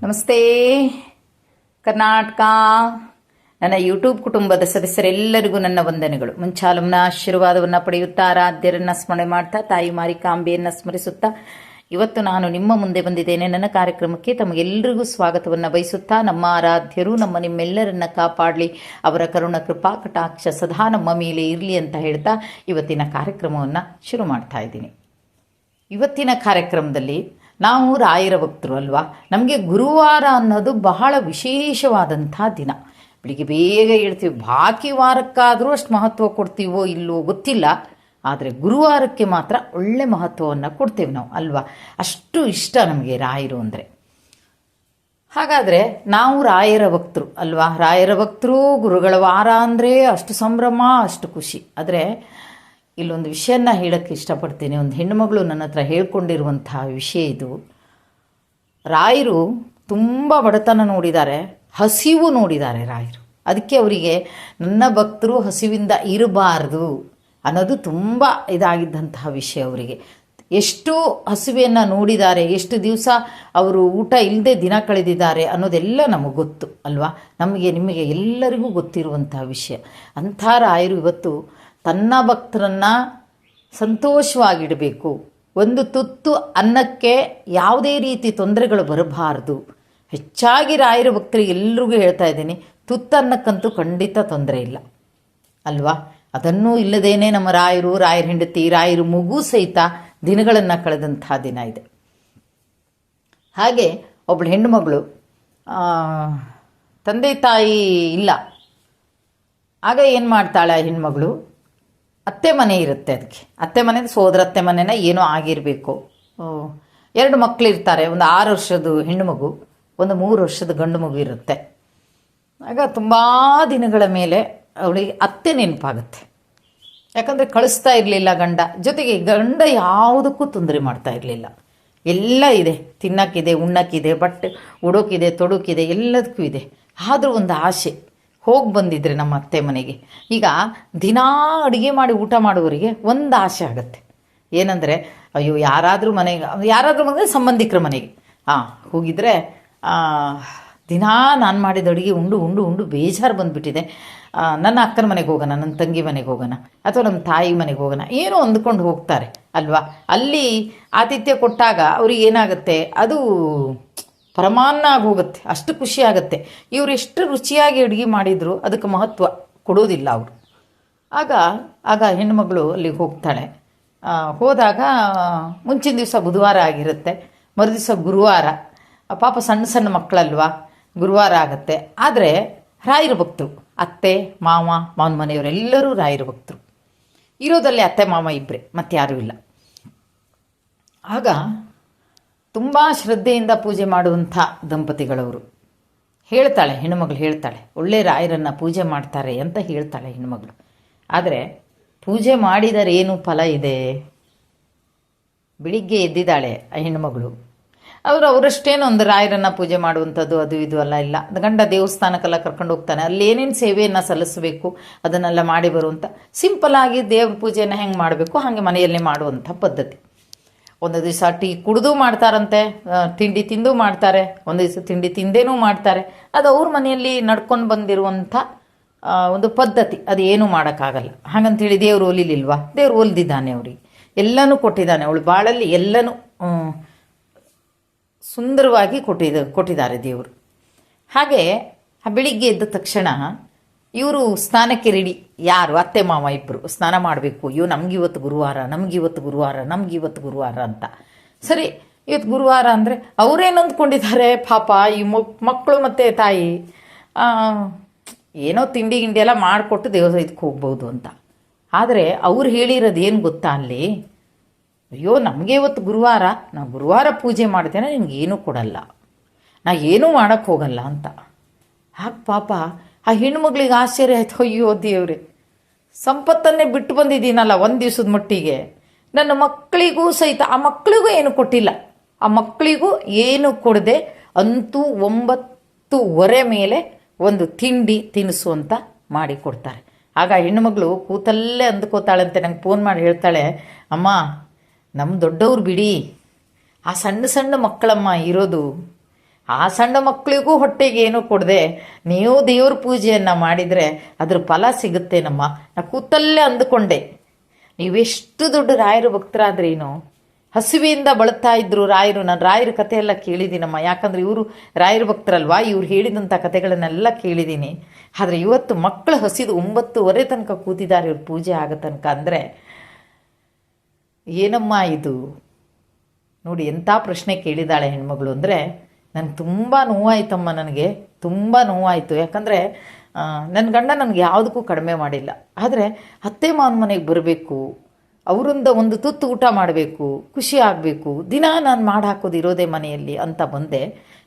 ನಮಸ್ತೆ ಕರ್ನಾಟಕ. ನನ್ನ ಯೂಟ್ಯೂಬ್ ಕುಟುಂಬದ ಸದಸ್ಯರೆಲ್ಲರಿಗೂ ನನ್ನ ವಂದನೆಗಳು. ಮುಂಚಾಲುಮ್ನ ಆಶೀರ್ವಾದವನ್ನು ಪಡೆಯುತ್ತಾ ಆರಾಧ್ಯರನ್ನ ಸ್ಮರಣೆ ಮಾಡ್ತಾ ತಾಯಿ ಮಾರಿಕಾಂಬೆಯನ್ನು ಸ್ಮರಿಸುತ್ತಾ ಇವತ್ತು ನಾನು ನಿಮ್ಮ ಮುಂದೆ ಬಂದಿದ್ದೇನೆ. ನನ್ನ ಕಾರ್ಯಕ್ರಮಕ್ಕೆ ತಮಗೆಲ್ಲರಿಗೂ ಸ್ವಾಗತವನ್ನು ಬಯಸುತ್ತಾ ನಮ್ಮ ಆರಾಧ್ಯರು ನಿಮ್ಮೆಲ್ಲರನ್ನ ಕಾಪಾಡಲಿ, ಅವರ ಕರುಣ ಕೃಪಾ ಕಟಾಕ್ಷ ಸದಾ ನಮ್ಮ ಮೇಲೆ ಇರಲಿ ಅಂತ ಹೇಳ್ತಾ ಇವತ್ತಿನ ಕಾರ್ಯಕ್ರಮವನ್ನು ಶುರು ಮಾಡ್ತಾ ಇದ್ದೀನಿ. ಇವತ್ತಿನ ಕಾರ್ಯಕ್ರಮದಲ್ಲಿ ನಾವು ರಾಯರ ಭಕ್ತರು ಅಲ್ವಾ, ನಮಗೆ ಗುರುವಾರ ಅನ್ನೋದು ಬಹಳ ವಿಶೇಷವಾದಂಥ ದಿನ. ಬೆಳಿಗ್ಗೆ ಬೇಗ ಹೇಳ್ತೀವಿ, ಬಾಕಿ ವಾರಕ್ಕಾದರೂ ಅಷ್ಟು ಮಹತ್ವ ಕೊಡ್ತೀವೋ ಇಲ್ಲವೋ ಗೊತ್ತಿಲ್ಲ, ಆದರೆ ಗುರುವಾರಕ್ಕೆ ಮಾತ್ರ ಒಳ್ಳೆ ಮಹತ್ವವನ್ನು ಕೊಡ್ತೇವೆ ನಾವು ಅಲ್ವಾ. ಅಷ್ಟು ಇಷ್ಟ ನಮಗೆ ರಾಯರು ಅಂದರೆ. ಹಾಗಾದರೆ ನಾವು ರಾಯರ ಭಕ್ತರು ಅಲ್ವಾ, ರಾಯರ ಭಕ್ತರು, ಗುರುಗಳ ವಾರ ಅಂದರೆ ಅಷ್ಟು ಸಂಭ್ರಮ, ಅಷ್ಟು ಖುಷಿ. ಆದರೆ ಇಲ್ಲೊಂದು ವಿಷಯನ ಹೇಳೋಕ್ಕೆ ಇಷ್ಟಪಡ್ತೀನಿ. ಒಂದು ಹೆಣ್ಣುಮಗಳು ನನ್ನ ಹತ್ರ ಹೇಳ್ಕೊಂಡಿರುವಂತಹ ವಿಷಯ ಇದು. ರಾಯರು ತುಂಬ ಬಡತನ ನೋಡಿದ್ದಾರೆ, ಹಸಿವು ನೋಡಿದ್ದಾರೆ ರಾಯರು. ಅದಕ್ಕೆ ಅವರಿಗೆ ನನ್ನ ಭಕ್ತರು ಹಸಿವಿಂದ ಇರಬಾರ್ದು ಅನ್ನೋದು ತುಂಬ ಇದಾಗಿದ್ದಂತಹ ವಿಷಯ ಅವರಿಗೆ. ಎಷ್ಟು ಹಸಿವೆಯನ್ನು ನೋಡಿದ್ದಾರೆ, ಎಷ್ಟು ದಿವಸ ಅವರು ಊಟ ಇಲ್ಲದೆ ದಿನ ಕಳೆದಿದ್ದಾರೆ ಅನ್ನೋದೆಲ್ಲ ನಮಗೆ ಗೊತ್ತು ಅಲ್ವಾ. ನಿಮಗೆ ಎಲ್ಲರಿಗೂ ಗೊತ್ತಿರುವಂತಹ ವಿಷಯ. ಅಂಥ ರಾಯರು ಇವತ್ತು ತನ್ನ ಭಕ್ತರನ್ನು ಸಂತೋಷವಾಗಿಡಬೇಕು. ಒಂದು ತುತ್ತು ಅನ್ನಕ್ಕೆ ಯಾವುದೇ ರೀತಿ ತೊಂದರೆಗಳು ಬರಬಾರ್ದು. ಹೆಚ್ಚಾಗಿ ರಾಯರ ಭಕ್ತರಿಗೆ ಎಲ್ರಿಗೂ ಹೇಳ್ತಾ ಇದ್ದೀನಿ, ತುತ್ತನ್ನಕ್ಕಂತೂ ಖಂಡಿತ ತೊಂದರೆ ಇಲ್ಲ ಅಲ್ವಾ. ಅದನ್ನೂ ಇಲ್ಲದೇನೆ ನಮ್ಮ ರಾಯರು, ರಾಯರ ಹೆಂಡತಿ, ರಾಯರು ಮಗು ಸಹಿತ ದಿನಗಳನ್ನು ಕಳೆದಂಥ ದಿನ ಇದೆ. ಹಾಗೆ ಒಬ್ಬಳು ಹೆಣ್ಣುಮಗಳು ತಂದೆ ತಾಯಿ ಇಲ್ಲ. ಆಗ ಏನು ಮಾಡ್ತಾಳೆ ಆ ಹೆಣ್ಮಗಳು, ಅತ್ತೆ ಮನೆ ಇರುತ್ತೆ, ಅದಕ್ಕೆ ಅತ್ತೆ ಮನೆ ಸೋದರ ಅತ್ತೆ ಮನೆನ ಏನೋ ಆಗಿರಬೇಕು. 2 ಮಕ್ಕಳಿರ್ತಾರೆ, ಒಂದು 6 ವರ್ಷದ ಹೆಣ್ಣು ಮಗು, ಒಂದು 3 ವರ್ಷದ ಗಂಡು ಮಗು ಇರುತ್ತೆ. ಆಗ ತುಂಬ ದಿನಗಳ ಮೇಲೆ ಅವಳಿಗೆ ಅತ್ತೆ ನೆನಪಾಗುತ್ತೆ. ಯಾಕಂದರೆ ಕಳಿಸ್ತಾ ಇರಲಿಲ್ಲ ಗಂಡ, ಜೊತೆಗೆ ಗಂಡ ಯಾವುದಕ್ಕೂ ತೊಂದರೆ ಮಾಡ್ತಾ ಇರಲಿಲ್ಲ. ಎಲ್ಲ ಇದೆ, ತಿನ್ನೋಕ್ಕಿದೆ, ಉಣ್ಣಕ್ಕಿದೆ, ಬಟ್ಟೆ ಉಡೋಕ್ಕಿದೆ, ತೊಡೋಕ್ಕಿದೆ, ಎಲ್ಲದಕ್ಕೂ ಇದೆ. ಆದರೂ ಒಂದು ಆಸೆ, ಹೋಗಿ ಬಂದಿದ್ರೆ ನಮ್ಮ ಅತ್ತೆ ಮನೆಗೆ. ಈಗ ದಿನಾ ಅಡುಗೆ ಮಾಡಿ ಊಟ ಮಾಡುವವರಿಗೆ ಒಂದು ಆಸೆ ಆಗುತ್ತೆ, ಏನಂದರೆ ಅಯ್ಯೋ ಯಾರಾದರೂ ಮನೆಗೆ ಸಂಬಂಧಿಕರ ಮನೆಗೆ ಹೋಗಿದ್ರೆ ದಿನಾ ನಾನು ಮಾಡಿದ ಅಡುಗೆ ಉಂಡು ಉಂಡು ಉಂಡು ಬೇಜಾರು ಬಂದುಬಿಟ್ಟಿದೆ, ನನ್ನ ಅಕ್ಕನ ಮನೆಗೆ ಹೋಗೋಣ, ನನ್ನ ತಂಗಿ ಮನೆಗೆ ಹೋಗೋಣ, ಅಥವಾ ನಮ್ಮ ತಾಯಿ ಮನೆಗೆ ಹೋಗೋಣ, ಏನೋ ಅಂದ್ಕೊಂಡು ಹೋಗ್ತಾರೆ ಅಲ್ವಾ. ಅಲ್ಲಿ ಆತಿಥ್ಯ ಕೊಟ್ಟಾಗ ಅವ್ರಿಗೆ ಏನಾಗುತ್ತೆ, ಅದು ಪರಮಾನ್ನ ಆಗಿ ಹೋಗುತ್ತೆ, ಅಷ್ಟು ಖುಷಿ ಆಗುತ್ತೆ. ಇವರು ಎಷ್ಟು ರುಚಿಯಾಗಿ ಅಡುಗೆ ಮಾಡಿದ್ರು ಅದಕ್ಕೆ ಮಹತ್ವ ಕೊಡೋದಿಲ್ಲ ಅವರು. ಆಗ ಹೆಣ್ಣುಮಗಳು ಅಲ್ಲಿಗೆ ಹೋಗ್ತಾಳೆ. ಹೋದಾಗ ಮುಂಚಿನ ದಿವಸ ಬುಧವಾರ ಆಗಿರುತ್ತೆ, ಮರುದಿವಸ ಗುರುವಾರ. ಪಾಪ ಸಣ್ಣ ಸಣ್ಣ ಮಕ್ಕಳಲ್ವಾ, ಗುರುವಾರ ಆಗುತ್ತೆ. ಆದರೆ ರಾಯರ ಭಕ್ತರು, ಅತ್ತೆ ಮಾವನ ಮನೆಯವರೆಲ್ಲರೂ ರಾಯರ ಭಕ್ತರು. ಇರೋದಲ್ಲಿ ಅತ್ತೆ ಮಾವ ಇಬ್ಬರೇ, ಮತ್ತೆ ಯಾರೂ ಇಲ್ಲ. ಆಗ ತುಂಬ ಶ್ರದ್ಧೆಯಿಂದ ಪೂಜೆ ಮಾಡುವಂಥ ದಂಪತಿಗಳವರು. ಹೆಣ್ಣುಮಗಳು ಹೇಳ್ತಾಳೆ, ಒಳ್ಳೆ ರಾಯರನ್ನು ಪೂಜೆ ಮಾಡ್ತಾರೆ ಅಂತ ಹೇಳ್ತಾಳೆ ಹೆಣ್ಣುಮಗಳು. ಆದರೆ ಪೂಜೆ ಮಾಡಿದರೆ ಏನು ಫಲ ಇದೆ? ಬೆಳಿಗ್ಗೆ ಎದ್ದಿದ್ದಾಳೆ ಆ ಹೆಣ್ಣುಮಗಳು. ಅವರಷ್ಟೇನು ಒಂದು ರಾಯರನ್ನು ಪೂಜೆ ಮಾಡುವಂಥದ್ದು ಅದು ಇದು ಅಲ್ಲ ಇಲ್ಲ. ಗಂಡ ದೇವಸ್ಥಾನಕ್ಕೆಲ್ಲ ಕರ್ಕೊಂಡು ಹೋಗ್ತಾನೆ, ಅಲ್ಲಿ ಏನೇನು ಸೇವೆಯನ್ನು ಸಲ್ಲಿಸಬೇಕು ಅದನ್ನೆಲ್ಲ ಮಾಡಿ ಬರುವಂಥ ಸಿಂಪಲ್ಲಾಗಿ ದೇವ್ರ ಪೂಜೆಯನ್ನು ಹೆಂಗೆ ಮಾಡಬೇಕು ಹಾಗೆ ಮನೆಯಲ್ಲೇ ಮಾಡುವಂಥ ಪದ್ಧತಿ. ಒಂದು ದಿವಸ ಟೀ ಕುಡಿದು ಮಾಡ್ತಾರಂತೆ, ತಿಂಡಿ ತಿಂದು ಮಾಡ್ತಾರೆ, ಒಂದು ದಿವಸ ತಿಂಡಿ ತಿಂದೇನೂ ಮಾಡ್ತಾರೆ. ಅದು ಅವ್ರ ಮನೆಯಲ್ಲಿ ನಡ್ಕೊಂಡು ಬಂದಿರುವಂಥ ಒಂದು ಪದ್ಧತಿ, ಅದು ಏನೂ ಮಾಡೋಕ್ಕಾಗಲ್ಲ. ಹಾಗಂತೇಳಿ ದೇವ್ರು ಒಲಿಲಿಲ್ವಾ? ದೇವ್ರು ಒಲಿದಿದ್ದಾನೆ, ಅವ್ರಿಗೆ ಎಲ್ಲನೂ ಕೊಟ್ಟಿದ್ದಾನೆ. ಅವಳು ಬಾಳಲ್ಲಿ ಎಲ್ಲನೂ ಸುಂದರವಾಗಿ ಕೊಟ್ಟಿದ್ದಾರೆ ದೇವರು. ಹಾಗೆ ಬೆಳಿಗ್ಗೆ ಎದ್ದ ತಕ್ಷಣ ಇವರು ಸ್ನಾನಕ್ಕೆ ರೆಡಿ. ಯಾರು? ಅತ್ತೆ ಮಾವ ಇಬ್ಬರು ಸ್ನಾನ ಮಾಡಬೇಕು. ಅಯ್ಯೋ ನಮಗಿವತ್ತು ಗುರುವಾರ ಅಂತ. ಸರಿ, ಇವತ್ತು ಗುರುವಾರ ಅಂದರೆ ಅವರೇನು ಅಂದ್ಕೊಂಡಿದ್ದಾರೆ ಪಾಪ ಈ ಮಕ್ಕಳು ಮತ್ತು ತಾಯಿ, ಏನೋ ತಿಂಡಿ ಗಿಂಡಿ ಎಲ್ಲ ಮಾಡಿಕೊಟ್ಟು ಇದಕ್ಕೆ ಹೋಗ್ಬೋದು ಅಂತ. ಆದರೆ ಅವ್ರು ಹೇಳಿರೋದು ಏನು ಗೊತ್ತಾ ಅಲ್ಲಿ, ಅಯ್ಯೋ ನಮಗೆ ಇವತ್ತು ಗುರುವಾರ, ನಾವು ಗುರುವಾರ ಪೂಜೆ ಮಾಡ್ತೇನೆ, ನಿಮಗೇನೂ ಕೊಡಲ್ಲ, ನಾ ಏನೂ ಮಾಡೋಕ್ಕೆ ಹೋಗಲ್ಲ ಅಂತ. ಹಾಗೆ ಪಾಪ ಆ ಹೆಣ್ಮಗಳಿಗೆ ಆಶ್ಚರ್ಯ ಆಯ್ತು, ಅಯ್ಯೋ ದೇವ್ರೆ, ಸಂಪತ್ತನ್ನೇ ಬಿಟ್ಟು ಬಂದಿದ್ದೀನಲ್ಲ ಒಂದು ದಿವಸದ ಮಟ್ಟಿಗೆ, ನನ್ನ ಮಕ್ಕಳಿಗೂ ಸಹಿತ ಆ ಮಕ್ಕಳಿಗೂ ಏನು ಕೊಟ್ಟಿಲ್ಲ, ಆ ಮಕ್ಕಳಿಗೂ ಏನು ಕೊಡದೆ ಅಂತೂ 9:30 ಮೇಲೆ ಒಂದು ತಿಂಡಿ ತಿನಿಸು ಅಂತ ಮಾಡಿ ಕೊಡ್ತಾರೆ. ಆಗ ಹೆಣ್ಣುಮಗಳು ಕೂತಲ್ಲೇ ಅಂದ್ಕೋತಾಳಂತೆ, ನಂಗೆ ಫೋನ್ ಮಾಡಿ ಹೇಳ್ತಾಳೆ, ಅಮ್ಮ ನಮ್ಮ ದೊಡ್ಡವ್ರು ಬಿಡಿ, ಆ ಸಣ್ಣ ಸಣ್ಣ ಮಕ್ಕಳಮ್ಮ ಇರೋದು, ಆ ಸಣ್ಣ ಮಕ್ಕಳಿಗೂ ಹೊಟ್ಟೆಗೆ ಏನೂ ಕೊಡದೆ ನೀವು ದೇವ್ರ ಪೂಜೆಯನ್ನು ಮಾಡಿದರೆ ಅದ್ರ ಫಲ ಸಿಗುತ್ತೇನಮ್ಮ. ನಾ ಕೂತಲ್ಲೇ ಅಂದುಕೊಂಡೆ, ನೀವೆಷ್ಟು ದೊಡ್ಡ ರಾಯರ ಭಕ್ತರಾದ್ರೇನು, ಹಸಿವೆಯಿಂದ ಬಳಲ್ತಾ ಇದ್ರು ರಾಯರು. ನಾನು ರಾಯರ ಕಥೆ ಎಲ್ಲ ಕೇಳಿದ್ದೀನಮ್ಮ, ಯಾಕಂದರೆ ಇವರು ರಾಯರ ಭಕ್ತರಲ್ವಾ, ಇವ್ರು ಹೇಳಿದಂಥ ಕಥೆಗಳನ್ನೆಲ್ಲ ಕೇಳಿದ್ದೀನಿ. ಆದರೆ ಇವತ್ತು ಮಕ್ಕಳು ಹಸಿದು 9:30 ತನಕ ಕೂತಿದ್ದಾರೆ ಇವ್ರ ಪೂಜೆ ಆಗೋ ತನಕ ಅಂದರೆ ಏನಮ್ಮ ಇದು ನೋಡಿ. ಎಂಥ ಪ್ರಶ್ನೆ ಕೇಳಿದಾಳೆ ಹೆಣ್ಮಗಳು ಅಂದರೆ ನನಗೆ ತುಂಬ ನೋವಾಯ್ತಮ್ಮ, ನನಗೆ ತುಂಬ ನೋವಾಯಿತು. ಯಾಕಂದರೆ ನನ್ನ ಗಂಡ ನನಗೆ ಯಾವುದಕ್ಕೂ ಕಡಿಮೆ ಮಾಡಿಲ್ಲ, ಆದರೆ ಅತ್ತೆ ಮಾವನ ಮನೆಗೆ ಬರಬೇಕು, ಅವರಿಂದ ಒಂದು ತುತ್ತು ಊಟ ಮಾಡಬೇಕು, ಖುಷಿ ಆಗಬೇಕು, ದಿನ ನಾನು ಮಾಡಿ ಹಾಕೋದು ಇರೋದೇ ಮನೆಯಲ್ಲಿ ಅಂತ ಬಂದೆ.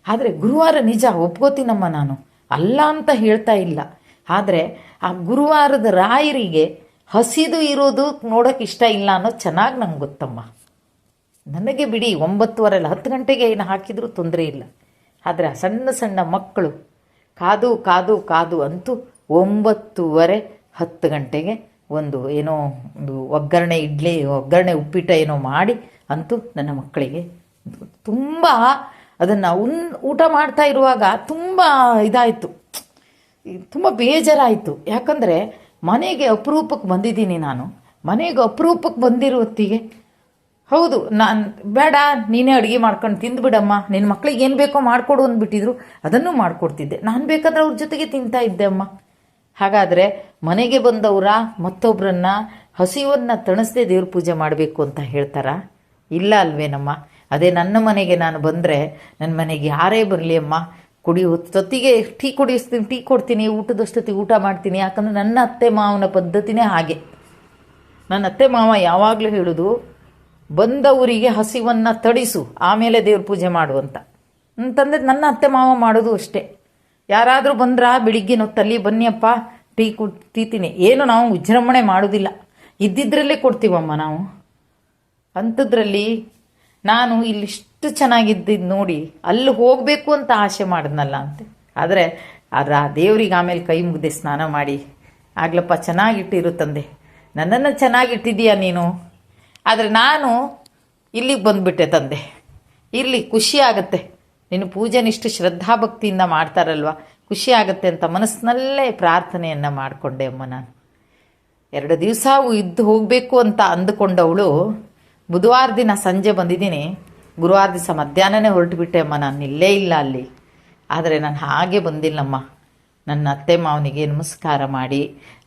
ಆದರೆ ಗುರುವಾರ ನಿಜ ಒಪ್ಕೋತೀನಮ್ಮ, ನಾನು ಅಲ್ಲ ಅಂತ ಹೇಳ್ತಾ ಇಲ್ಲ. ಆದರೆ ಆ ಗುರುವಾರದ ರಾಯರಿಗೆ ಹಸಿದು ಇರೋದು ನೋಡೋಕೆ ಇಷ್ಟ ಇಲ್ಲ ಅನ್ನೋದು ಚೆನ್ನಾಗಿ ನಂಗೆ ಗೊತ್ತಮ್ಮ. ನನಗೆ ಬಿಡಿ 9:30 ಅಲ್ಲ 10 ಗಂಟೆಗೆ ಏನು ಹಾಕಿದರೂ ತೊಂದರೆ ಇಲ್ಲ. ಆದರೆ ಆ ಸಣ್ಣ ಸಣ್ಣ ಮಕ್ಕಳು ಕಾದು ಕಾದು ಕಾದು ಅಂತೂ 9:30 10 ಗಂಟೆಗೆ ಒಂದು ಏನೋ ಒಂದು ಒಗ್ಗರಣೆ ಉಪ್ಪಿಟ್ಟ ಏನೋ ಮಾಡಿ ಅಂತೂ ನನ್ನ ಮಕ್ಕಳಿಗೆ ತುಂಬ ಅದನ್ನು ಊಟ ಮಾಡ್ತಾ ಇರುವಾಗ ತುಂಬ ಇದಾಯಿತು, ತುಂಬ ಬೇಜಾರಾಯಿತು. ಯಾಕಂದರೆ ಮನೆಗೆ ಅಪರೂಪಕ್ಕೆ ಬಂದಿದ್ದೀನಿ ನಾನು, ಮನೆಗೆ ಅಪರೂಪಕ್ಕೆ ಬಂದಿರೋ ಹೊತ್ತಿಗೆ ಹೌದು ನಾನು ಬೇಡ ನೀನೇ ಅಡುಗೆ ಮಾಡ್ಕೊಂಡು ತಿಂದುಬಿಡಮ್ಮ, ನಿನ್ನ ಮಕ್ಳಿಗೆ ಏನು ಬೇಕೋ ಮಾಡಿಕೊಡು ಅಂದ್ಬಿಟ್ಟಿದ್ರು, ಅದನ್ನು ಮಾಡಿಕೊಡ್ತಿದ್ದೆ. ನಾನು ಬೇಕಾದ್ರೆ ಅವ್ರ ಜೊತೆಗೆ ತಿಂತಾ ಇದ್ದೆ ಅಮ್ಮ. ಹಾಗಾದರೆ ಮನೆಗೆ ಬಂದವರ ಮತ್ತೊಬ್ಬರನ್ನ ಹಸಿವನ್ನು ತಣಿಸ್ದೇ ದೇವ್ರ ಪೂಜೆ ಮಾಡಬೇಕು ಅಂತ ಹೇಳ್ತಾರಾ? ಇಲ್ಲ ಅಲ್ವೇನಮ್ಮ. ಅದೇ ನನ್ನ ಮನೆಗೆ ನಾನು ಬಂದರೆ ನನ್ನ ಮನೆಗೆ ಯಾರೇ ಬರಲಿ ಅಮ್ಮ, ಹೊತ್ತಿಗೆ ಟೀ ಕುಡಿಸ್ತೀನಿ, ಟೀ ಕೊಡ್ತೀನಿ, ಊಟದಷ್ಟೊತ್ತಿಗೆ ಊಟ ಮಾಡ್ತೀನಿ. ಯಾಕಂದರೆ ನನ್ನ ಅತ್ತೆ ಮಾವನ ಪದ್ಧತಿನೇ ಹಾಗೆ. ನನ್ನ ಅತ್ತೆ ಮಾವ ಯಾವಾಗಲೂ ಹೇಳೋದು, ಬಂದವರಿಗೆ ಹಸಿವನ್ನು ತಡಿಸು ಆಮೇಲೆ ದೇವ್ರ ಪೂಜೆ ಮಾಡುವಂತ ಅಂತಂದರೆ ನನ್ನ ಅತ್ತೆ ಮಾವ ಮಾಡೋದು ಅಷ್ಟೇ. ಯಾರಾದರೂ ಬಂದ್ರಾ ಬೆಳಿಗ್ಗೆ ಹೊತ್ತಲ್ಲಿ ಬನ್ನಿಯಪ್ಪ ಟೀ ಕುಡ್ತೀನಿ, ಏನು ನಾವು ವಿಜೃಂಭಣೆ ಮಾಡೋದಿಲ್ಲ, ಇದ್ದಿದ್ರಲ್ಲೇ ಕೊಡ್ತೀವಮ್ಮ ನಾವು. ಅಂಥದ್ರಲ್ಲಿ ನಾನು ಇಲ್ಲಿಷ್ಟು ಚೆನ್ನಾಗಿದ್ದಿದ್ದು ನೋಡಿ ಅಲ್ಲಿ ಹೋಗಬೇಕು ಅಂತ ಆಸೆ ಮಾಡಿದ್ನಲ್ಲ ಅಂತೆ. ಆದರೆ ದೇವ್ರಿಗೆ ಆಮೇಲೆ ಕೈ ಮುಗ್ದೆ ಸ್ನಾನ ಮಾಡಿ, ಆಗ್ಲಪ್ಪ ಚೆನ್ನಾಗಿಟ್ಟಿರು ತಂದೆ, ನನ್ನನ್ನು ಚೆನ್ನಾಗಿಟ್ಟಿದ್ದೀಯಾ ನೀನು. ಆದರೆ ನಾನು ಇಲ್ಲಿಗೆ ಬಂದುಬಿಟ್ಟೆ ತಂದೆ, ಇರಲಿ ಖುಷಿ ಆಗುತ್ತೆ, ನಿನ್ನ ಪೂಜೆನಿಷ್ಟು ಶ್ರದ್ಧಾಭಕ್ತಿಯಿಂದ ಮಾಡ್ತಾರಲ್ವ, ಖುಷಿ ಆಗುತ್ತೆ ಅಂತ ಮನಸ್ಸಿನಲ್ಲೇ ಪ್ರಾರ್ಥನೆಯನ್ನು ಮಾಡಿಕೊಂಡೆ ಅಮ್ಮ. ನಾನು 2 ದಿವಸ ಇದ್ದು ಹೋಗಬೇಕು ಅಂತ ಅಂದುಕೊಂಡವಳು ಬುಧವಾರ ದಿನ ಸಂಜೆ ಬಂದಿದ್ದೀನಿ, ಗುರುವಾರ ದಿವಸ ಮಧ್ಯಾಹ್ನನೇ ಹೊರಟುಬಿಟ್ಟೆ ಅಮ್ಮ. ನಾನು ಇಲ್ಲೇ ಇಲ್ಲ ಅಲ್ಲಿ. ಆದರೆ ನಾನು ಹಾಗೆ ಬಂದಿಲ್ಲಮ್ಮ. ನನ್ನ ಅತ್ತೆ ಮಾವನಿಗೆ ನಮಸ್ಕಾರ ಮಾಡಿ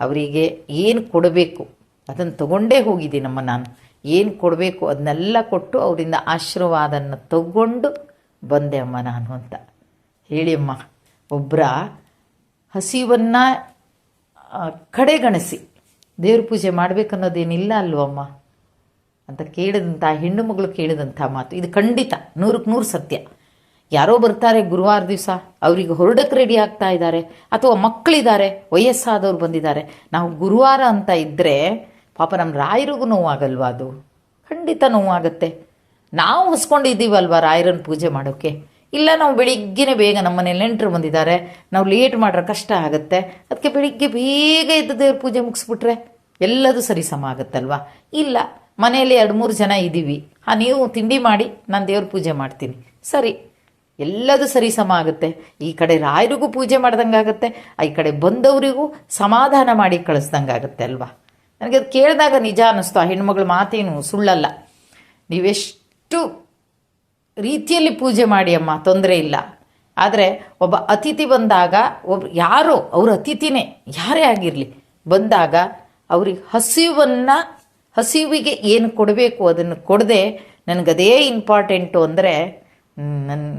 ಅವರಿಗೆ ಏನು ಕೊಡಬೇಕು ಅದನ್ನು ತಗೊಂಡೇ ಹೋಗಿದ್ದೀನಮ್ಮ. ನಾನು ಏನು ಕೊಡಬೇಕು ಅದನ್ನೆಲ್ಲ ಕೊಟ್ಟು ಅವರಿಂದ ಆಶೀರ್ವಾದನ ತಗೊಂಡು ಬಂದೆ ಅಮ್ಮ ನಾನು ಅಂತ ಹೇಳಿ ಅಮ್ಮ. ಒಬ್ಬರ ಹಸಿವನ್ನು ಕಡೆಗಣಿಸಿ ದೇವ್ರ ಪೂಜೆ ಮಾಡಬೇಕನ್ನೋದೇನಿಲ್ಲ ಅಲ್ವಮ್ಮ ಅಂತ ಕೇಳಿದಂಥ ಹೆಣ್ಣು ಮಗಳು ಕೇಳಿದಂಥ ಮಾತು ಇದು ಖಂಡಿತ 100ಕ್ಕೆ 100 ಸತ್ಯ. ಯಾರೋ ಬರ್ತಾರೆ ಗುರುವಾರ ದಿವಸ, ಅವರಿಗೆ ಹೊರಡಕ್ಕೆ ರೆಡಿ ಆಗ್ತಾ ಇದ್ದಾರೆ, ಅಥವಾ ಮಕ್ಕಳಿದ್ದಾರೆ, ವಯಸ್ಸಾದವ್ರು ಬಂದಿದ್ದಾರೆ. ನಾವು ಗುರುವಾರ ಅಂತ ಇದ್ದರೆ ಪಾಪ ನಮ್ಮ ರಾಯರಿಗೂ ನೋವಾಗಲ್ವ? ಅದು ಖಂಡಿತ ನೋವಾಗುತ್ತೆ. ನಾವು ಹೊಸ್ಕೊಂಡಿದ್ದೀವಲ್ವ ರಾಯರನ್ನು ಪೂಜೆ ಮಾಡೋಕ್ಕೆ. ಇಲ್ಲ ನಾವು ಬೆಳಿಗ್ಗೆನೇ ಬೇಗ, ನಮ್ಮ ಮನೇಲಿ ನೆಂಟರು ಬಂದಿದ್ದಾರೆ, ನಾವು ಲೇಟ್ ಮಾಡ್ರೆ ಕಷ್ಟ ಆಗುತ್ತೆ, ಅದಕ್ಕೆ ಬೆಳಿಗ್ಗೆ ಬೇಗ ಎದ್ದು ದೇವ್ರ ಪೂಜೆ ಮುಗಿಸ್ಬಿಟ್ರೆ ಎಲ್ಲದೂ ಸರಿ ಸಮ ಆಗುತ್ತಲ್ವ? ಇಲ್ಲ ಮನೆಯಲ್ಲಿ 2-3 ಜನ ಇದ್ದೀವಿ, ನೀವು ತಿಂಡಿ ಮಾಡಿ ನಾನು ದೇವ್ರ ಪೂಜೆ ಮಾಡ್ತೀನಿ, ಸರಿ, ಎಲ್ಲದೂ ಸರಿ ಸಮ ಆಗುತ್ತೆ. ಈ ಕಡೆ ರಾಯರಿಗೂ ಪೂಜೆ ಮಾಡ್ದಂಗೆ ಆಗುತ್ತೆ, ಈ ಕಡೆ ಬಂದವರಿಗೂ ಸಮಾಧಾನ ಮಾಡಿ ಕಳಿಸ್ದಂಗೆ ಆಗುತ್ತೆ ಅಲ್ವಾ? ನನಗೆ ಅದು ಕೇಳಿದಾಗ ನಿಜ ಅನ್ನಿಸ್ತು. ಆ ಹೆಣ್ಮಗಳ ಮಾತೇನು ಸುಳ್ಳಲ್ಲ. ನೀವೆಷ್ಟು ರೀತಿಯಲ್ಲಿ ಪೂಜೆ ಮಾಡಿ ಅಮ್ಮ, ತೊಂದರೆ ಇಲ್ಲ. ಆದರೆ ಒಬ್ಬ ಅತಿಥಿ ಬಂದಾಗ, ಯಾರೋ ಅವ್ರ ಅತಿಥಿನೇ ಯಾರೇ ಆಗಿರಲಿ ಬಂದಾಗ ಅವ್ರಿಗೆ ಹಸಿವಿಗೆ ಏನು ಕೊಡಬೇಕು ಅದನ್ನು ಕೊಡದೆ, ನನಗದೇ ಇಂಪಾರ್ಟೆಂಟು ಅಂದರೆ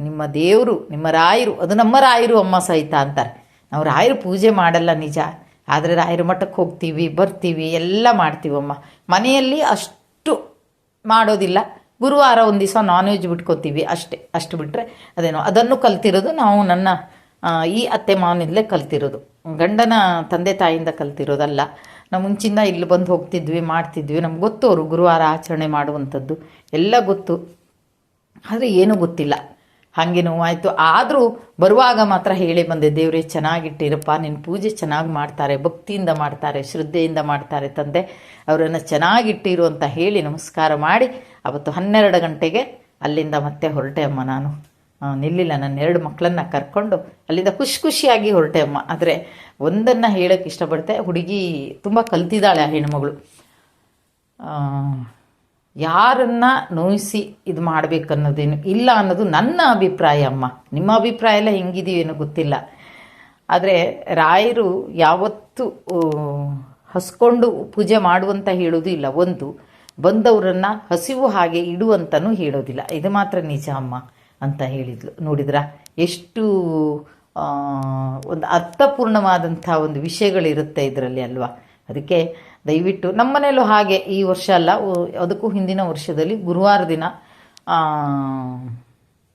ನಿಮ್ಮ ದೇವರು, ನಿಮ್ಮ ರಾಯರು, ಅದು ನಮ್ಮ ರಾಯರು ಅಮ್ಮ ಸಹಿತ ಅಂತಾರೆ. ನಾವು ರಾಯರು ಪೂಜೆ ಮಾಡಲ್ಲ ನಿಜ, ಆದರೆ ರಾಯರ ಮಠಕ್ಕೆ ಹೋಗ್ತೀವಿ, ಬರ್ತೀವಿ, ಎಲ್ಲ ಮಾಡ್ತೀವಮ್ಮ. ಮನೆಯಲ್ಲಿ ಅಷ್ಟು ಮಾಡೋದಿಲ್ಲ. ಗುರುವಾರ ಒಂದು ದಿವಸ ನಾನ್ ವೆಜ್ ಬಿಟ್ಕೋತೀವಿ ಅಷ್ಟು ಬಿಟ್ಟರೆ ಅದೇನೋ ಅದನ್ನು ಕಲ್ತಿರೋದು ನಾವು ನನ್ನ ಈ ಅತ್ತೆ ಮಾವನಿಂದಲೇ ಕಲ್ತಿರೋದು, ಗಂಡನ ತಂದೆ ತಾಯಿಯಿಂದ ಕಲ್ತಿರೋದಲ್ಲ. ನಾವು ಮುಂಚಿಂದ ಇಲ್ಲಿ ಬಂದು ಹೋಗ್ತಿದ್ವಿ, ಮಾಡ್ತಿದ್ವಿ, ನಮ್ಗೆ ಗೊತ್ತು ಅವರು ಗುರುವಾರ ಆಚರಣೆ ಮಾಡುವಂಥದ್ದು ಎಲ್ಲ ಗೊತ್ತು. ಆದರೆ ಏನೂ ಗೊತ್ತಿಲ್ಲ. ಹಾಗೆ ನೋವಾಯಿತು. ಆದರೂ ಬರುವಾಗ ಮಾತ್ರ ಹೇಳಿ ಬಂದೆ, ದೇವರೇ ಚೆನ್ನಾಗಿಟ್ಟಿರಪ್ಪ, ನಿನ್ನ ಪೂಜೆ ಚೆನ್ನಾಗಿ ಮಾಡ್ತಾರೆ, ಭಕ್ತಿಯಿಂದ ಮಾಡ್ತಾರೆ, ಶ್ರದ್ಧೆಯಿಂದ ಮಾಡ್ತಾರೆ ತಂದೆ, ಅವರನ್ನು ಚೆನ್ನಾಗಿಟ್ಟಿರು ಅಂತ ಹೇಳಿ ನಮಸ್ಕಾರ ಮಾಡಿ ಅವತ್ತು 12 ಗಂಟೆಗೆ ಅಲ್ಲಿಂದ ಮತ್ತೆ ಹೊರಟೆ ಅಮ್ಮ ನಾನು. ನಿಲ್ಲಿಲ್ಲ. ನನ್ನ 2 ಮಕ್ಕಳನ್ನ ಕರ್ಕೊಂಡು ಅಲ್ಲಿಂದ ಖುಷಿಯಾಗಿ ಹೊರಟೆ ಅಮ್ಮ. ಆದರೆ ಒಂದನ್ನು ಹೇಳೋಕ್ಕೆ ಇಷ್ಟಪಡ್ತೆ, ಹುಡುಗಿ ತುಂಬ ಕಲ್ತಿದ್ದಾಳೆ ಆ ಹೆಣ್ಮಗಳು. ಯಾರನ್ನ ನೋಯಿಸಿ ಇದು ಮಾಡಬೇಕನ್ನೋದೇನು ಇಲ್ಲ ಅನ್ನೋದು ನನ್ನ ಅಭಿಪ್ರಾಯ ಅಮ್ಮ. ನಿಮ್ಮ ಅಭಿಪ್ರಾಯ ಎಲ್ಲ ಹೆಂಗಿದೆಯೇನೋ ಗೊತ್ತಿಲ್ಲ. ಆದರೆ ರಾಯರು ಯಾವತ್ತೂ ಹಸ್ಕೊಂಡು ಪೂಜೆ ಮಾಡುವಂತ ಹೇಳೋದು ಇಲ್ಲ. ಒಂದು ಬಂದವರನ್ನು ಹಸಿವು ಹಾಗೆ ಇಡುವಂತನೂ ಹೇಳೋದಿಲ್ಲ. ಇದು ಮಾತ್ರ ನಿಜ ಅಮ್ಮ ಅಂತ ಹೇಳಿದ್ಲು. ನೋಡಿದ್ರ ಎಷ್ಟು ಒಂದು ಅರ್ಥಪೂರ್ಣವಾದಂಥ ಒಂದು ವಿಷಯಗಳಿರುತ್ತೆ ಇದರಲ್ಲಿ ಅಲ್ವಾ. ಅದಕ್ಕೆ ದಯವಿಟ್ಟು ನಮ್ಮ ಮನೆಯಲ್ಲೂ ಹಾಗೆ ಈ ವರ್ಷ ಅಲ್ಲ, ಅದಕ್ಕೂ ಹಿಂದಿನ ವರ್ಷದಲ್ಲಿ ಗುರುವಾರ ದಿನ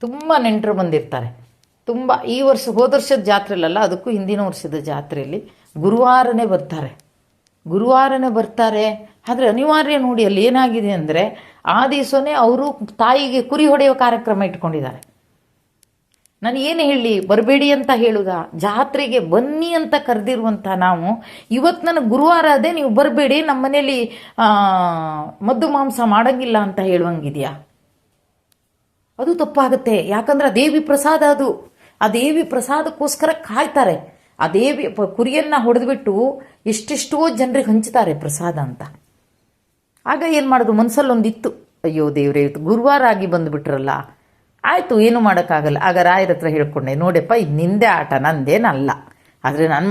ತುಂಬ ನೆಂಟರು ಬಂದಿರ್ತಾರೆ. ತುಂಬ ಈ ವರ್ಷ ಹೋದ ವರ್ಷದ ಜಾತ್ರೆಯಲ್ಲ, ಅದಕ್ಕೂ ಹಿಂದಿನ ವರ್ಷದ ಜಾತ್ರೆಯಲ್ಲಿ ಗುರುವಾರನೇ ಬರ್ತಾರೆ. ಆದರೆ ಅನಿವಾರ್ಯ ನೋಡಿ ಅಲ್ಲಿ ಏನಾಗಿದೆ ಅಂದರೆ ಆ ದಿವಸನೇ ಅವರು ತಾಯಿಗೆ ಕುರಿ ಹೊಡೆಯುವ ಕಾರ್ಯಕ್ರಮ ಇಟ್ಕೊಂಡಿದ್ದಾರೆ. ನಾನು ಏನು ಹೇಳಿ, ಬರಬೇಡಿ ಅಂತ ಹೇಳುದಾ? ಜಾತ್ರೆಗೆ ಬನ್ನಿ ಅಂತ ಕರೆದಿರುವಂಥ ನಾವು ಇವತ್ತು ನನಗೆ ಗುರುವಾರ ಅದೇ ನೀವು ಬರಬೇಡಿ, ನಮ್ಮ ಮನೇಲಿ ಮದ್ದು ಮಾಂಸ ಮಾಡಂಗಿಲ್ಲ ಅಂತ ಹೇಳುವಂಗಿದೆಯಾ? ಅದು ತಪ್ಪಾಗುತ್ತೆ. ಯಾಕಂದ್ರೆ ಆ ದೇವಿ ಪ್ರಸಾದ, ಅದು ಆ ದೇವಿ ಪ್ರಸಾದಕ್ಕೋಸ್ಕರ ಕಾಯ್ತಾರೆ. ಆ ದೇವಿ ಕುರಿಯನ್ನ ಹೊಡೆದ್ಬಿಟ್ಟು ಎಷ್ಟೆಷ್ಟೋ ಜನರಿಗೆ ಹಂಚ್ತಾರೆ ಪ್ರಸಾದ ಅಂತ. ಆಗ ಏನು ಮಾಡೋದು, ಮನಸ್ಸಲ್ಲೊಂದಿತ್ತು, ಅಯ್ಯೋ ದೇವ್ರೇ ಗುರುವಾರ ಆಗಿ ಬಂದುಬಿಟ್ರಲ್ಲ, ಆಯಿತು ಏನು ಮಾಡೋಕ್ಕಾಗಲ್ಲ. ಆಗ ರಾಯರ ಹತ್ರ ಹೇಳ್ಕೊಂಡೆ, ನೋಡಪ್ಪ ಇದು ನಿಂದೆ ಆಟ, ನಂದೇನಲ್ಲ, ಆದರೆ ನಾನು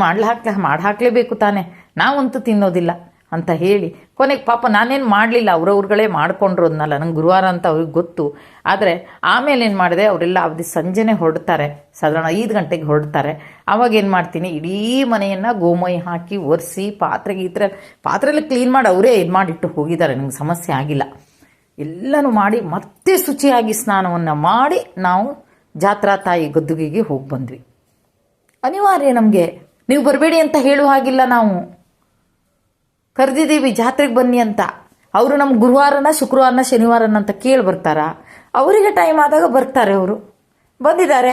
ಮಾಡಿ ಹಾಕಲೇಬೇಕು ತಾನೆ, ನಾವಂತೂ ತಿನ್ನೋದಿಲ್ಲ ಅಂತ ಹೇಳಿ ಕೊನೆಗೆ ಪಾಪ ನಾನೇನು ಮಾಡಲಿಲ್ಲ, ಅವ್ರವ್ರುಗಳೇ ಮಾಡ್ಕೊಂಡ್ರು ಅನ್ನಲ್ಲ, ನಂಗೆ ಗುರುವಾರ ಅಂತ ಅವ್ರಿಗೆ ಗೊತ್ತು. ಆದರೆ ಆಮೇಲೆ ಏನು ಮಾಡಿದೆ, ಅವರೆಲ್ಲ ಅವಧಿ ಸಂಜೆನೇ ಹೊರಡ್ತಾರೆ, ಸಾಧಾರಣ 5 ಗಂಟೆಗೆ ಹೊರಡ್ತಾರೆ. ಆವಾಗ ಏನು ಮಾಡ್ತೀನಿ, ಇಡೀ ಮನೆಯನ್ನು ಗೋಮಯ ಹಾಕಿ ಒರೆಸಿ ಪಾತ್ರೆಲ್ಲ ಕ್ಲೀನ್ ಮಾಡಿ ಅವರೇ ಇದು ಮಾಡಿಟ್ಟು ಹೋಗಿದ್ದಾರೆ, ನನಗೆ ಸಮಸ್ಯೆ ಆಗಿಲ್ಲ. ಎಲ್ಲನೂ ಮಾಡಿ ಮತ್ತೆ ಶುಚಿಯಾಗಿ ಸ್ನಾನವನ್ನು ಮಾಡಿ ನಾವು ಜಾತ್ರಾ ತಾಯಿ ಗದ್ದುಗೆಗೆ ಹೋಗಿ ಬಂದ್ವಿ. ಅನಿವಾರ್ಯ ನಮಗೆ, ನೀವು ಬರಬೇಡಿ ಅಂತ ಹೇಳುವ ಹಾಗಿಲ್ಲ, ನಾವು ಕರೆದಿದ್ದೀವಿ ಜಾತ್ರೆಗೆ ಬನ್ನಿ ಅಂತ. ಅವರು ನಮ್ಮ ಗುರುವಾರನ ಶುಕ್ರವಾರನ ಶನಿವಾರನ ಅಂತ ಕೇಳಿ ಬರ್ತಾರಾ? ಅವರಿಗೆ ಟೈಮ್ ಆದಾಗ ಬರ್ತಾರೆ. ಅವರು ಬಂದಿದ್ದಾರೆ,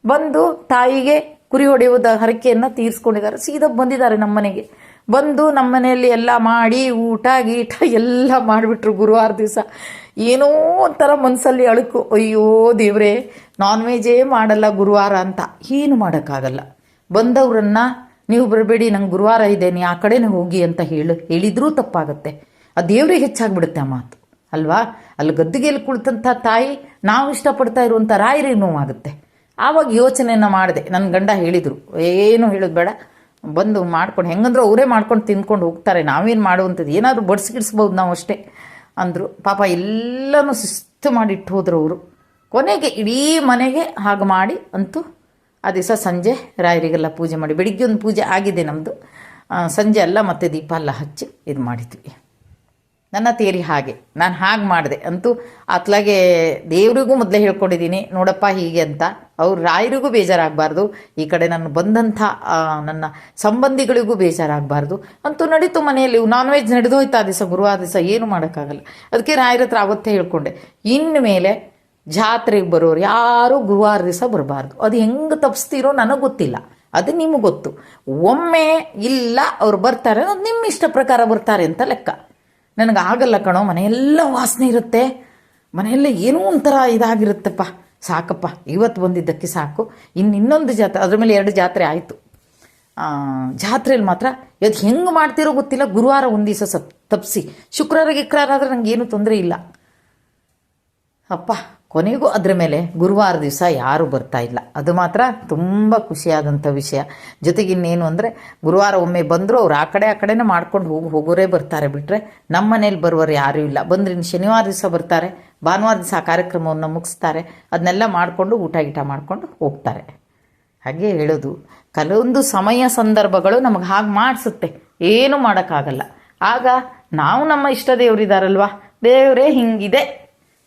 ಬಂದು ತಾಯಿಗೆ ಕುರಿ ಹೊಡೆಯುವುದ ಹರಕೆಯನ್ನು ತೀರಿಸ್ಕೊಂಡಿದ್ದಾರೆ. ಸೀದಾ ಬಂದಿದ್ದಾರೆ ನಮ್ಮ ಮನೆಗೆ. ಬಂದು ನಮ್ಮ ಮನೆಯಲ್ಲಿ ಎಲ್ಲ ಮಾಡಿ ಊಟ ಗೀಟ ಎಲ್ಲ ಮಾಡಿಬಿಟ್ರು. ಗುರುವಾರ ದಿವಸ ಏನೋ ಒಂಥರ ಮನಸ್ಸಲ್ಲಿ ಅಳುಕು, ಅಯ್ಯೋ ದೇವ್ರೇ ನಾನ್ ವೆಜೇ ಮಾಡಲ್ಲ ಗುರುವಾರ ಅಂತ. ಏನು ಮಾಡೋಕ್ಕಾಗಲ್ಲ. ಬಂದವರನ್ನು ನೀವು ಬರಬೇಡಿ, ನಂಗೆ ಗುರುವಾರ ಇದೆ, ನೀವು ಆ ಕಡೆನೇ ಹೋಗಿ ಅಂತ ಹೇಳಿದ್ರೂ ತಪ್ಪಾಗುತ್ತೆ. ಆ ದೇವ್ರಿಗೆ ಹೆಚ್ಚಾಗ್ಬಿಡುತ್ತೆ ಆ ಮಾತು ಅಲ್ವಾ. ಅಲ್ಲಿ ಗದ್ದಿಗೆಯಲ್ಲಿ ಕುಳಿತಂಥ ತಾಯಿ ನಾವು ಇಷ್ಟಪಡ್ತಾ ಇರುವಂಥ ರಾಯರಿಗೆ ನೋವಾಗುತ್ತೆ. ಆವಾಗ ಯೋಚನೆಯನ್ನು ಮಾಡಿದೆ. ನನ್ನ ಗಂಡ ಹೇಳಿದರು, ಏನು ಹೇಳೋದು ಬೇಡ, ಬಂದು ಮಾಡ್ಕೊಂಡು ಹೆಂಗಂದ್ರೂ ಅವರೇ ಮಾಡ್ಕೊಂಡು ತಿಂದ್ಕೊಂಡು ಹೋಗ್ತಾರೆ, ನಾವೇನು ಮಾಡುವಂಥದ್ದು, ಏನಾದರೂ ಬಡಿಸ್ಗಿಡಿಸ್ಬೋದು ನಾವು ಅಷ್ಟೇ ಅಂದರು. ಪಾಪ ಎಲ್ಲನೂ ಶಿಸ್ತು ಮಾಡಿಟ್ಟು ಹೋದರು ಅವರು. ಕೊನೆಗೆ ಇಡೀ ಮನೆಗೆ ಹಾಗೆ ಮಾಡಿ ಅಂತೂ ಆ ದಿವಸ ಸಂಜೆ ರಾಯರಿಗೆಲ್ಲ ಪೂಜೆ ಮಾಡಿ, ಬೆಳಿಗ್ಗೆ ಒಂದು ಪೂಜೆ ಆಗಿದೆ ನಮ್ಮದು, ಸಂಜೆ ಎಲ್ಲ ಮತ್ತೆ ದೀಪ ಎಲ್ಲ ಹಚ್ಚಿ ಇದು ಮಾಡಿದ್ವಿ. ನನ್ನ ತೇರಿ ಹಾಗೆ, ನಾನು ಹಾಗೆ ಮಾಡಿದೆ. ಅಂತೂ ಅತ್ಲಾಗೆ ದೇವರಿಗೂ ಮೊದಲೇ ಹೇಳ್ಕೊಂಡಿದ್ದೀನಿ, ನೋಡಪ್ಪ ಹೀಗೆ ಅಂತ. ಅವ್ರು ರಾಯರಿಗೂ ಬೇಜಾರಾಗಬಾರ್ದು, ಈ ಕಡೆ ನಾನು ಬಂದಂಥ ನನ್ನ ಸಂಬಂಧಿಗಳಿಗೂ ಬೇಜಾರಾಗಬಾರ್ದು. ಅಂತೂ ನಡೀತು ಮನೆಯಲ್ಲಿ. ನಾನ್ ವೆಜ್ ನಡೆದೋಯ್ತು ಆ ದಿವಸ, ಗುರುವಾರ ದಿವಸ ಏನು ಮಾಡೋಕ್ಕಾಗಲ್ಲ. ಅದಕ್ಕೆ ರಾಯರ ಹತ್ರ ಅವತ್ತೇ ಹೇಳ್ಕೊಂಡೆ, ಇನ್ನು ಮೇಲೆ ಜಾತ್ರೆಗೆ ಬರೋರು ಯಾರೂ ಗುರುವಾರ ದಿವಸ ಬರಬಾರ್ದು. ಅದು ಹೆಂಗೆ ತಪ್ಪಿಸ್ತೀರೋ ನನಗೆ ಗೊತ್ತಿಲ್ಲ, ಅದು ನಿಮಗೆ ಗೊತ್ತು. ಒಮ್ಮೆ ಇಲ್ಲ ಅವ್ರು ಬರ್ತಾರೆ, ನಿಮ್ಮ ಇಷ್ಟ ಪ್ರಕಾರ ಬರ್ತಾರೆ ಅಂತ ಲೆಕ್ಕ. ನನಗೆ ಆಗಲ್ಲ ಕಣೋ, ಮನೆಯೆಲ್ಲ ವಾಸನೆ ಇರುತ್ತೆ, ಮನೆಯೆಲ್ಲ ಏನೋ ಒಂಥರ ಇದಾಗಿರುತ್ತಪ್ಪ, ಸಾಕಪ್ಪ ಇವತ್ತು ಬಂದಿದ್ದಕ್ಕೆ ಸಾಕು. ಇನ್ನೊಂದು ಜಾತ್ರೆ, ಅದ್ರ ಮೇಲೆ 2 ಜಾತ್ರೆ ಆಯಿತು. ಜಾತ್ರೆಯಲ್ಲಿ ಮಾತ್ರ ಅದು ಹೆಂಗೆ ಮಾಡ್ತಿರೋ ಗೊತ್ತಿಲ್ಲ, ಗುರುವಾರ ಒಂದು ದಿವಸ ತಪ್ಪಿಸಿ ಶುಕ್ರವಾರ ಗಿಕ್ರಾರ ಆದರೆ ನನಗೆ ಏನೂ ತೊಂದರೆ ಇಲ್ಲ ಅಪ್ಪ. ಕೊನೆಗೂ ಅದರ ಮೇಲೆ ಗುರುವಾರ ದಿವಸ ಯಾರೂ ಬರ್ತಾ ಇಲ್ಲ. ಅದು ಮಾತ್ರ ತುಂಬ ಖುಷಿಯಾದಂಥ ವಿಷಯ. ಜೊತೆಗೆ ಇನ್ನೇನು ಅಂದರೆ, ಗುರುವಾರ ಒಮ್ಮೆ ಬಂದರೂ ಅವ್ರು ಆ ಕಡೆನೇ ಮಾಡ್ಕೊಂಡು ಹೋಗೋರೇ ಬರ್ತಾರೆ, ಬಿಟ್ಟರೆ ನಮ್ಮ ಮನೇಲಿ ಬರುವವರು ಯಾರೂ ಇಲ್ಲ. ಬಂದ್ರೆ ಇನ್ನು ಶನಿವಾರ ದಿವಸ ಬರ್ತಾರೆ, ಭಾನುವಾರ ದಿವಸ ಆ ಕಾರ್ಯಕ್ರಮವನ್ನು ಮುಗಿಸ್ತಾರೆ, ಅದನ್ನೆಲ್ಲ ಮಾಡಿಕೊಂಡು ಊಟ ಗೀಟ ಮಾಡಿಕೊಂಡು ಹೋಗ್ತಾರೆ. ಹಾಗೆ ಹೇಳೋದು, ಕೆಲವೊಂದು ಸಮಯ ಸಂದರ್ಭಗಳು ನಮಗೆ ಹಾಗೆ ಮಾಡಿಸುತ್ತೆ, ಏನೂ ಮಾಡೋಕ್ಕಾಗಲ್ಲ. ಆಗ ನಾವು ನಮ್ಮ ಇಷ್ಟ ದೇವರಿದ್ದಾರಲ್ವ, ದೇವರೇ ಹಿಂಗಿದೆ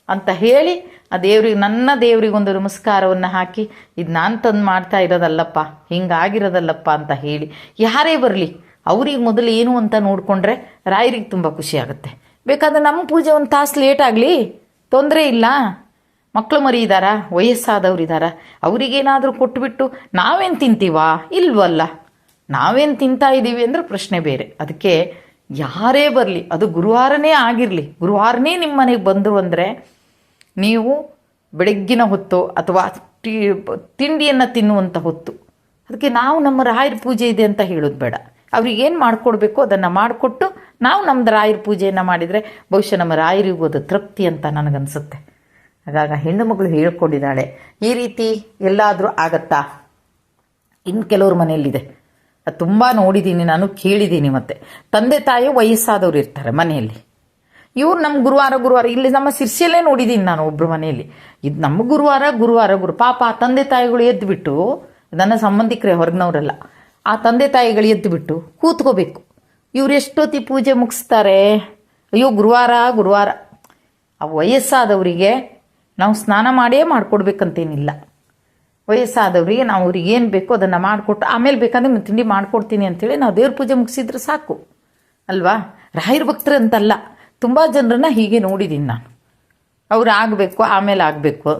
ಅಂತ ಹೇಳಿ ಆ ದೇವ್ರಿಗೆ, ನನ್ನ ದೇವ್ರಿಗೊಂದು ನಮಸ್ಕಾರವನ್ನು ಹಾಕಿ, ಇದು ನಾನು ತಂದು ಮಾಡ್ತಾ ಇರೋದಲ್ಲಪ್ಪ, ಹಿಂಗಾಗಿರೋದಲ್ಲಪ್ಪ ಅಂತ ಹೇಳಿ, ಯಾರೇ ಬರಲಿ ಅವ್ರಿಗೆ ಮೊದಲು ಏನು ಅಂತ ನೋಡಿಕೊಂಡ್ರೆ ರಾಯರಿಗೆ ತುಂಬ ಖುಷಿ ಆಗುತ್ತೆ. ಬೇಕಾದ್ರೆ ನಮ್ಮ ಪೂಜೆ ಒಂದು ತಾಸು ಲೇಟ್ ಆಗಲಿ, ತೊಂದರೆ ಇಲ್ಲ. ಮಕ್ಕಳು ಮರಿ ಇದ್ದಾರಾ, ವಯಸ್ಸಾದವ್ರು ಇದ್ದಾರಾ, ಅವರಿಗೇನಾದರೂ ಕೊಟ್ಬಿಟ್ಟು ನಾವೇನು ತಿಂತೀವಾ? ಇಲ್ವಲ್ಲ. ನಾವೇನು ತಿಂತಾ ಇದ್ದೀವಿ ಅಂದರೆ ಪ್ರಶ್ನೆ ಬೇರೆ. ಅದಕ್ಕೆ ಯಾರೇ ಬರಲಿ, ಅದು ಗುರುವಾರನೇ ಆಗಿರಲಿ, ಗುರುವಾರನೇ ನಿಮ್ಮ ಮನೆಗೆ ಬಂದರು ಅಂದರೆ ನೀವು ಬೆಳಗ್ಗಿನ ಹೊತ್ತು ಅಥವಾ ಟೀ ತಿಂಡಿಯನ್ನು ತಿನ್ನುವಂಥ ಹೊತ್ತು. ಅದಕ್ಕೆ ನಾವು ನಮ್ಮ ರಾಯರ ಪೂಜೆ ಇದೆ ಅಂತ ಹೇಳೋದು ಬೇಡ. ಅವ್ರಿಗೆ ಏನು ಮಾಡಿಕೊಡ್ಬೇಕು ಅದನ್ನು ಮಾಡಿಕೊಟ್ಟು ನಾವು ನಮ್ಮದು ರಾಯರ ಪೂಜೆಯನ್ನು ಮಾಡಿದರೆ ಬಹುಶಃ ನಮ್ಮ ರಾಯರಿಗೂ ಅದು ತೃಪ್ತಿ ಅಂತ ನನಗನ್ಸುತ್ತೆ. ಹಾಗಾಗಿ ಹೆಣ್ಣು ಮಗಳು ಹೇಳ್ಕೊಂಡಿದ್ದಾಳೆ. ಈ ರೀತಿ ಎಲ್ಲಾದರೂ ಆಗತ್ತಾ? ಇನ್ನು ಕೆಲವ್ರ ಮನೆಯಲ್ಲಿದೆ, ಅದು ತುಂಬ ನೋಡಿದ್ದೀನಿ ನಾನು, ಕೇಳಿದ್ದೀನಿ. ಮತ್ತು ತಂದೆ ತಾಯಿ ವಯಸ್ಸಾದವ್ರು ಇರ್ತಾರೆ ಮನೆಯಲ್ಲಿ. ಇವ್ರು ನಮ್ಮ ಗುರುವಾರ ಇಲ್ಲಿ ನಮ್ಮ ಸಿರ್ಸಿಯಲ್ಲೇ ನೋಡಿದ್ದೀನಿ ನಾನು ಒಬ್ಬರು ಮನೆಯಲ್ಲಿ. ಇದು ನಮ್ಮ ಗುರುವಾರ ಪಾಪ ಆ ತಂದೆ ತಾಯಿಗಳು ಎದ್ದುಬಿಟ್ಟು, ನನ್ನ ಸಂಬಂಧಿಕರೇ ಹೊರಗಿನವರೆಲ್ಲ, ಆ ತಂದೆ ತಾಯಿಗಳು ಎದ್ದುಬಿಟ್ಟು ಕೂತ್ಕೋಬೇಕು. ಇವ್ರು ಎಷ್ಟೊತ್ತಿ ಪೂಜೆ ಮುಗಿಸ್ತಾರೆ. ಅಯ್ಯೋ ಗುರುವಾರ ಆ ವಯಸ್ಸಾದವರಿಗೆ ನಾವು ಸ್ನಾನ ಮಾಡೇ ಮಾಡಿಕೊಡ್ಬೇಕಂತೇನಿಲ್ಲ. ವಯಸ್ಸಾದವರಿಗೆ ನಾವು ಅವ್ರಿಗೆ ಏನು ಬೇಕೋ ಅದನ್ನು ಮಾಡಿಕೊಟ್ಟು ಆಮೇಲೆ ಬೇಕಾದ್ರೆ ತಿಂಡಿ ಮಾಡಿಕೊಡ್ತೀನಿ ಅಂಥೇಳಿ ನಾವು ದೇವ್ರ ಪೂಜೆ ಮುಗಿಸಿದ್ರೆ ಸಾಕು ಅಲ್ವಾ? ರಾಯರ ಭಕ್ತರು ಅಂತಲ್ಲ, ತುಂಬ ಜನರನ್ನ ಹೀಗೆ ನೋಡಿದ್ದೀನಿ ನಾನು. ಅವ್ರು ಆಗಬೇಕು, ಆಮೇಲೆ ಆಗಬೇಕು,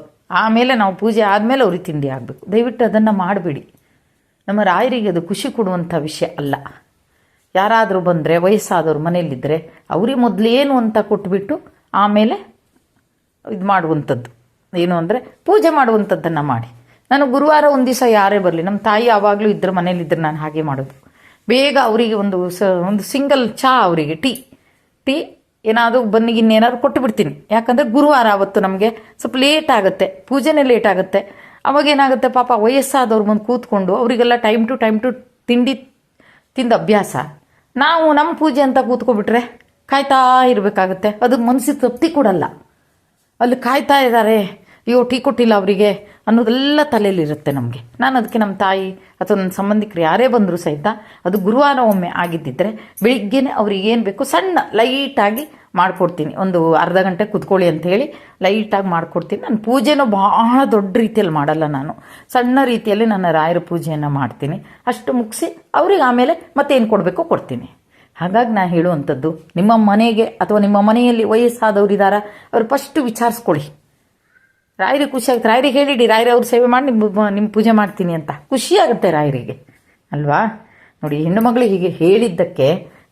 ಆಮೇಲೆ ನಾವು ಪೂಜೆ ಆದಮೇಲೆ ಅವ್ರಿಗೆ ತಿಂಡಿ ಆಗಬೇಕು. ದಯವಿಟ್ಟು ಅದನ್ನು ಮಾಡಬೇಡಿ. ನಮ್ಮ ರಾಯರಿಗೆ ಅದು ಖುಷಿ ಕೊಡುವಂಥ ವಿಷಯ ಅಲ್ಲ. ಯಾರಾದರೂ ಬಂದರೆ ವಯಸ್ಸಾದವ್ರು ಮನೆಯಲ್ಲಿದ್ದರೆ ಅವ್ರಿಗೆ ಮೊದಲೇನು ಅಂತ ಕೊಟ್ಬಿಟ್ಟು ಆಮೇಲೆ ಇದು ಮಾಡುವಂಥದ್ದು ಏನು ಅಂದರೆ ಪೂಜೆ ಮಾಡುವಂಥದ್ದನ್ನು ಮಾಡಿ. ನಾನು ಗುರುವಾರ ಒಂದು ದಿವಸ ಯಾರೇ ಬರಲಿ, ನಮ್ಮ ತಾಯಿ ಯಾವಾಗಲೂ ಇದ್ದರೆ ಮನೇಲಿದ್ದರೆ ನಾನು ಹಾಗೆ ಮಾಡೋದು. ಬೇಗ ಅವರಿಗೆ ಒಂದು ಸಿಂಗಲ್ ಚಹಾ, ಅವರಿಗೆ ಟೀ ಏನಾದರೂ ಬನ್ನಿಗಿನ್ನೇನಾದ್ರು ಕೊಟ್ಟು ಬಿಡ್ತೀನಿ. ಯಾಕಂದರೆ ಗುರುವಾರ ಅವತ್ತು ನಮಗೆ ಸ್ವಲ್ಪ ಲೇಟ್ ಆಗುತ್ತೆ, ಪೂಜೆನೇ ಲೇಟ್ ಆಗುತ್ತೆ. ಅವಾಗೇನಾಗುತ್ತೆ, ಪಾಪ ವಯಸ್ಸಾದವ್ರು ಬಂದು ಕೂತ್ಕೊಂಡು ಅವರಿಗೆಲ್ಲ ಟೈಮ್ ಟು ತಿಂಡಿ ತಿಂದ ಅಭ್ಯಾಸ. ನಾವು ನಮ್ಮ ಪೂಜೆ ಅಂತ ಕೂತ್ಕೊಬಿಟ್ರೆ ಕಾಯ್ತಾ ಇರಬೇಕಾಗುತ್ತೆ. ಅದು ಮನಸ್ಸಿಗೆ ತೃಪ್ತಿ ಕೊಡಲ್ಲ. ಅಲ್ಲಿ ಕಾಯ್ತಾ ಇದ್ದಾರೆ, ಅಯ್ಯೋ ಟೀ ಕೊಟ್ಟಿಲ್ಲ ಅವರಿಗೆ ಅನ್ನೋದೆಲ್ಲ ತಲೆಯಲ್ಲಿರುತ್ತೆ ನಮಗೆ. ನಾನು ಅದಕ್ಕೆ ನಮ್ಮ ತಾಯಿ ಅಥವಾ ನನ್ನ ಸಂಬಂಧಿಕರು ಯಾರೇ ಬಂದರೂ ಸಹಿತ ಅದು ಗುರುವಾರ ಒಮ್ಮೆ ಆಗಿದ್ದಿದ್ರೆ ಬೆಳಿಗ್ಗೆನೇ ಅವ್ರಿಗೆ ಏನು ಬೇಕು ಸಣ್ಣ ಲೈಟಾಗಿ ಮಾಡಿಕೊಡ್ತೀನಿ. ಒಂದು ಅರ್ಧ ಗಂಟೆ ಕೂತ್ಕೊಳ್ಳಿ ಅಂತ ಹೇಳಿ ಲೈಟಾಗಿ ಮಾಡಿಕೊಡ್ತೀನಿ. ನಾನು ಪೂಜೆನೂ ಬಹಳ ದೊಡ್ಡ ರೀತಿಯಲ್ಲಿ ಮಾಡಲ್ಲ, ನಾನು ಸಣ್ಣ ರೀತಿಯಲ್ಲಿ ನನ್ನ ರಾಯರ ಪೂಜೆಯನ್ನು ಮಾಡ್ತೀನಿ. ಅಷ್ಟು ಮುಗಿಸಿ ಅವ್ರಿಗೆ ಆಮೇಲೆ ಮತ್ತೇನು ಕೊಡಬೇಕೋ ಕೊಡ್ತೀನಿ. ಹಾಗಾಗಿ ನಾನು ಹೇಳುವಂಥದ್ದು, ನಿಮ್ಮ ಮನೆಗೆ ಅಥವಾ ನಿಮ್ಮ ಮನೆಯಲ್ಲಿ ವಯಸ್ಸಾದವ್ರು ಇದ್ದಾರಾ, ಅವ್ರು ಫಸ್ಟು ವಿಚಾರಿಸ್ಕೊಳ್ಳಿ. ರಾಯರಿಗೆ ಖುಷಿ ಆಗುತ್ತೆ. ರಾಯರಿಗೆ ಹೇಳಿಡಿ, ರಾಯರೇ ಅವ್ರ ಸೇವೆ ಮಾಡಿ ನಿಮ್ಮ ಪೂಜೆ ಮಾಡ್ತೀನಿ ಅಂತ ಖುಷಿಯಾಗುತ್ತೆ ರಾಯರಿಗೆ ಅಲ್ವಾ? ನೋಡಿ, ಹೆಣ್ಣು ಮಗಳು ಹೀಗೆ ಹೇಳಿದ್ದಕ್ಕೆ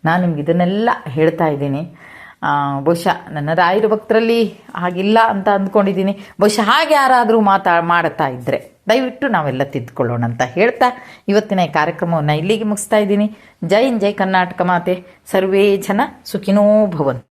ನಾನು ನಿಮ್ಗೆ ಇದನ್ನೆಲ್ಲ ಹೇಳ್ತಾ ಇದ್ದೀನಿ. ಬಹುಶಃ ನನ್ನ ರಾಯರ ಭಕ್ತರಲ್ಲಿ ಹಾಗಿಲ್ಲ ಅಂತ ಅಂದ್ಕೊಂಡಿದ್ದೀನಿ. ಬಹುಶಃ ಹಾಗೆ ಯಾರಾದರೂ ಮಾಡ್ತಾ ಇದ್ದರೆ ದಯವಿಟ್ಟು ನಾವೆಲ್ಲ ತಿದ್ದುಕೊಳ್ಳೋಣ ಅಂತ ಹೇಳ್ತಾ ಇವತ್ತಿನ ಈ ಕಾರ್ಯಕ್ರಮವನ್ನು ಇಲ್ಲಿಗೆ ಮುಗಿಸ್ತಾ ಇದ್ದೀನಿ. ಜೈ ಕರ್ನಾಟಕ ಮಾತೆ, ಸರ್ವೇ ಜನ ಸುಖಿನೋ ಭವಂತು.